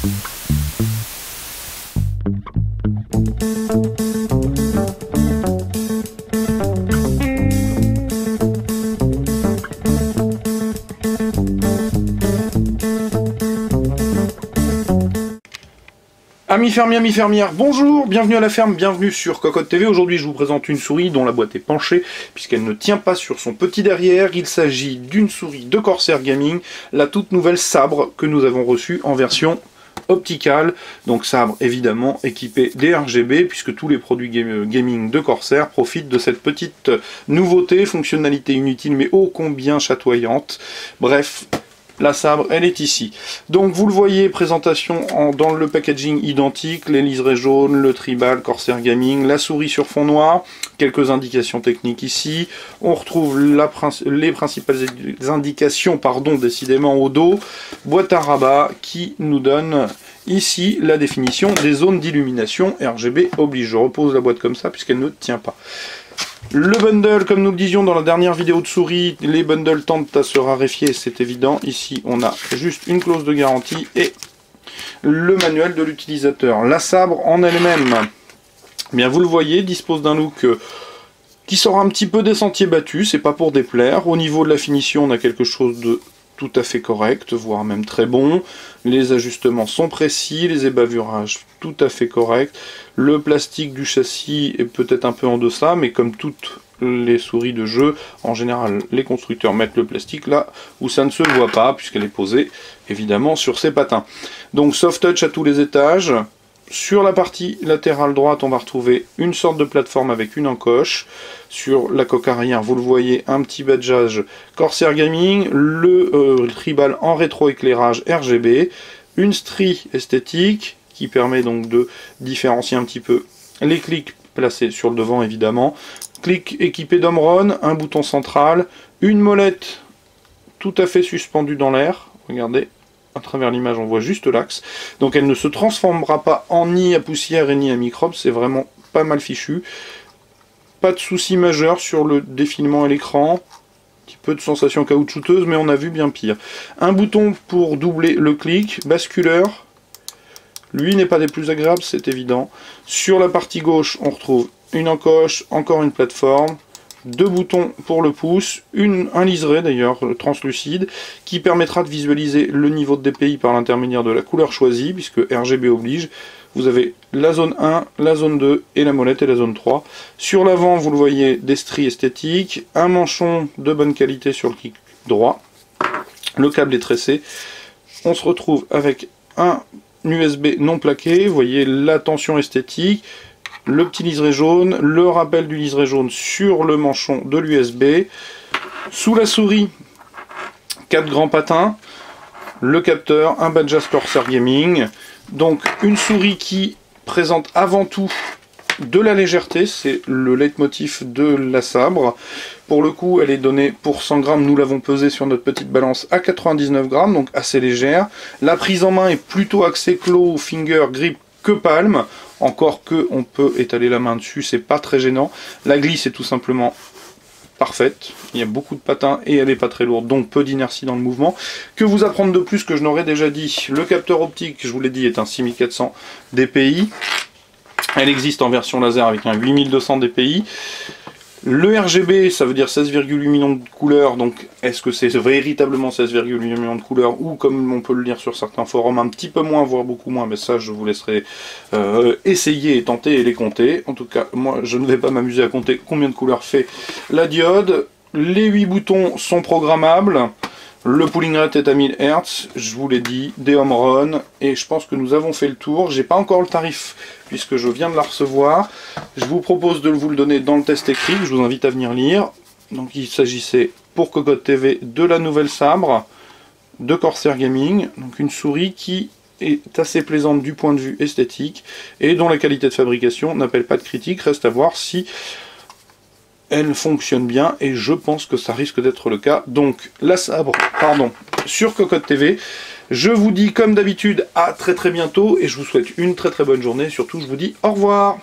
Amis fermiers, amis fermières, bonjour, bienvenue à la ferme, bienvenue sur Cocotte TV. Aujourd'hui je vous présente une souris dont la boîte est penchée puisqu'elle ne tient pas sur son petit derrière. Il s'agit d'une souris de Corsair Gaming, la toute nouvelle Sabre que nous avons reçue en version opticale. Donc Sabre évidemment équipé des RGB puisque tous les produits gaming de Corsair profitent de cette petite nouveauté, fonctionnalité inutile mais ô combien chatoyante. Bref, la Sabre, elle est ici. Donc vous le voyez, présentation dans le packaging identique, les liserés jaunes, le tribal Corsair Gaming, la souris sur fond noir, quelques indications techniques ici. On retrouve les principales indications, décidément au dos. Boîte à rabat qui nous donne ici la définition des zones d'illumination RGB oblige. Je repose la boîte comme ça puisqu'elle ne tient pas. Le bundle, comme nous le disions dans la dernière vidéo de souris, les bundles tendent à se raréfier, c'est évident. Ici, on a juste une clause de garantie et le manuel de l'utilisateur. La Sabre en elle-même, bien vous le voyez, dispose d'un look qui sort un petit peu des sentiers battus, c'est pas pour déplaire. Au niveau de la finition, on a quelque chose de tout à fait correct, voire même très bon. Les ajustements sont précis, les ébavurages tout à fait corrects. Le plastique du châssis est peut-être un peu en deçà, mais comme toutes les souris de jeu, en général, les constructeurs mettent le plastique là où ça ne se voit pas, puisqu'elle est posée évidemment sur ses patins. Donc soft touch à tous les étages. Sur la partie latérale droite, on va retrouver une sorte de plateforme avec une encoche. Sur la coque arrière, vous le voyez, un petit badgeage Corsair Gaming, le tribal en rétroéclairage RGB, une strie esthétique qui permet donc de différencier un petit peu les clics placés sur le devant évidemment. Clic équipé d'Omron, un bouton central, une molette tout à fait suspendue dans l'air, regardez. À travers l'image, on voit juste l'axe. Donc elle ne se transformera pas en nid à poussière et ni à microbes. C'est vraiment pas mal fichu. Pas de souci majeur sur le défilement et l'écran. Un petit peu de sensation caoutchouteuse, mais on a vu bien pire. Un bouton pour doubler le clic. Basculeur. Lui n'est pas des plus agréables, c'est évident. Sur la partie gauche, on retrouve une encoche, encore une plateforme. Deux boutons pour le pouce, un liseré d'ailleurs translucide qui permettra de visualiser le niveau de DPI par l'intermédiaire de la couleur choisie puisque RGB oblige. Vous avez la zone 1, la zone 2 et la molette et la zone 3. Sur l'avant, vous le voyez, des stries esthétiques, un manchon de bonne qualité sur le clic droit. Le câble est tressé. On se retrouve avec un USB non plaqué, vous voyez la tension esthétique. Le petit liseré jaune, le rappel du liseré jaune sur le manchon de l'USB. Sous la souris, 4 grands patins, le capteur, un badge Corsair Gaming. Donc une souris qui présente avant tout de la légèreté, c'est le leitmotiv de la Sabre. Pour le coup, elle est donnée pour 100 grammes, nous l'avons pesée sur notre petite balance à 99 grammes, donc assez légère. La prise en main est plutôt axée claw, finger, grip que palme. Encore que on peut étaler la main dessus, c'est pas très gênant. La glisse est tout simplement parfaite. Il y a beaucoup de patins et elle n'est pas très lourde, donc peu d'inertie dans le mouvement. Que vous apprendre de plus que je n'aurais déjà dit? Le capteur optique, je vous l'ai dit, est un 6400 dpi. Elle existe en version laser avec un 8200 dpi. Le RGB, ça veut dire 16,8 millions de couleurs, donc est-ce que c'est véritablement 16,8 millions de couleurs, ou comme on peut le lire sur certains forums, un petit peu moins, voire beaucoup moins, mais ça je vous laisserai essayer et tenter et les compter. En tout cas, moi je ne vais pas m'amuser à compter combien de couleurs fait la diode. Les 8 boutons sont programmables. Le pooling rate est à 1000 Hz, je vous l'ai dit, des home run, et je pense que nous avons fait le tour. J'ai pas encore le tarif, puisque je viens de la recevoir. Je vous propose de vous le donner dans le test écrit, je vous invite à venir lire. Donc il s'agissait pour Cocotte TV de la nouvelle Sabre, de Corsair Gaming, donc une souris qui est assez plaisante du point de vue esthétique, et dont la qualité de fabrication n'appelle pas de critique. Reste à voir si elle fonctionne bien, et je pense que ça risque d'être le cas. Donc la Sabre, sur Cocotte TV. Je vous dis comme d'habitude à très bientôt, et je vous souhaite une très bonne journée. Surtout je vous dis au revoir.